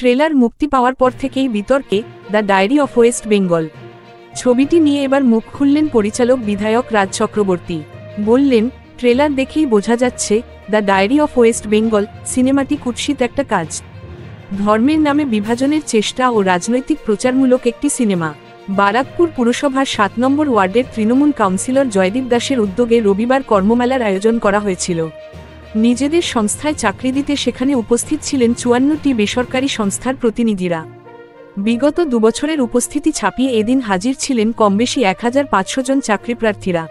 Trailer মুক্তি পাওয়ার পর থেকেই বিতর্কে the diary of west Bengal. ছবিটি নিয়ে এবার মুখ খুললেন পরিচালক বিধায়ক রাজ চক্রবর্তী। বললেন, ট্রেলার দেখেই বোঝা যাচ্ছে the diary of west Bengal সিনেমাটি কুৎসিত একটা কাজ। ধর্মের নামে বিভাজনের চেষ্টা ও রাজনৈতিক প্রচারমূলক একটি সিনেমা। বারাকপুর পুরসভার ৭ নম্বর ওয়ার্ডের তৃণমূল কাউন্সিলর জয়দীপ দাসের উদ্যোগে রবিবার কর্মমেলার আয়োজন করা হয়েছিল। নিজেদের সংস্থায় চাকরি দিতে সেখানে উপস্থিত ছিলেন ৫৪টি বেসরকারি সংস্থার প্রতিনিধিরা। বিগত ২ বছরের উপস্থিতি ছাপিয়ে এদিন হাজির ছিলেন কমবেশি ১৫০০ জন চাকরিপ্রার্থীরা।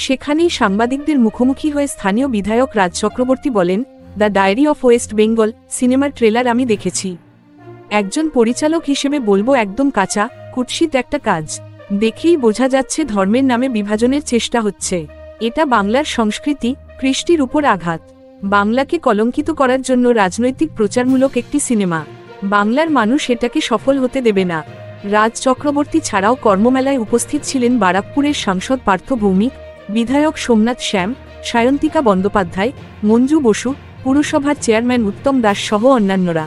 সেখানেই সাংবাদিকদের মুখোমুখি হয়ে স্থানীয় বিধায়ক রাজ চক্রবর্তী বলেন, the diary of west Bengal সিনেমার ট্রেলার আমি দেখেছি। একজন পরিচালক হিসেবে বলবো একদম কাঁচা, কুৎসিত একটা কাজ। দেখেই বোঝা যাচ্ছে ধর্মের নামে বিভাজনের চেষ্টা হচ্ছে। এটা বাংলার সংস্কৃতি, কৃষ্টির উপর আঘাত। বাংলাকে কলঙ্কিত করার জন্য রাজনৈতিক প্রচারমূলক একটি সিনেমা। বাংলার মানুষ এটাকে সফল হতে দেবে না। রাজ চক্রবর্তী ছাড়াও কর্মমেলায় উপস্থিত ছিলেন বারাকপুরের সাংসদ পার্থ ভৌমিক, বিধায়ক সোমনাথ শ্যাম, সায়ন্তিকা বন্দ্যোপাধ্যায়, মঞ্জু বসু, পুরসভার চেয়ারম্যান উত্তম দাস সহ অন্যান্যরা।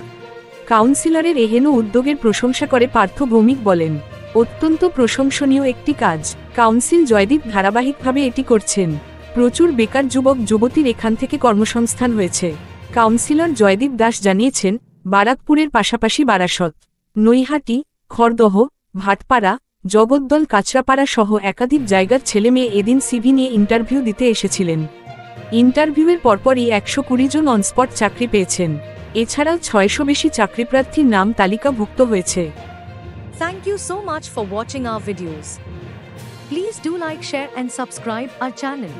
কাউন্সিলরের এহেন উদ্যোগের প্রশংসা করে পার্থ ভৌমিক বলেন, অত্যন্ত প্রশংসনীয় একটি কাজ। কাউন্সিল জয়দীপ ধারাবাহিকভাবে এটি করছেন। প্রচুর বেকার যুবক যুবতীর এখান থেকে কর্মসংস্থান হয়েছে। কাউন্সিলর জয়দীপ দাস জানিয়েছেন, বারাকপুরের পাশাপাশি বারাসত, নৈহাটি, খড়দহ, ভাটপাড়া, জগদ্দল, কাঁচরাপাড়া সহ একাধিক জায়গার ছেলেমেয়ে এদিন সিভি নিয়ে ইন্টারভিউ দিতে এসেছিলেন। ইন্টারভিউয়ের পরপরই ১২০ জন অনস্পট চাকরি পেয়েছেন। এছাড়াও ৬০০ বেশি চাকরিপ্রার্থীর নাম তালিকাভুক্ত হয়েছে। Thank you so much for watching our videos. Please do like, share and subscribe our channel.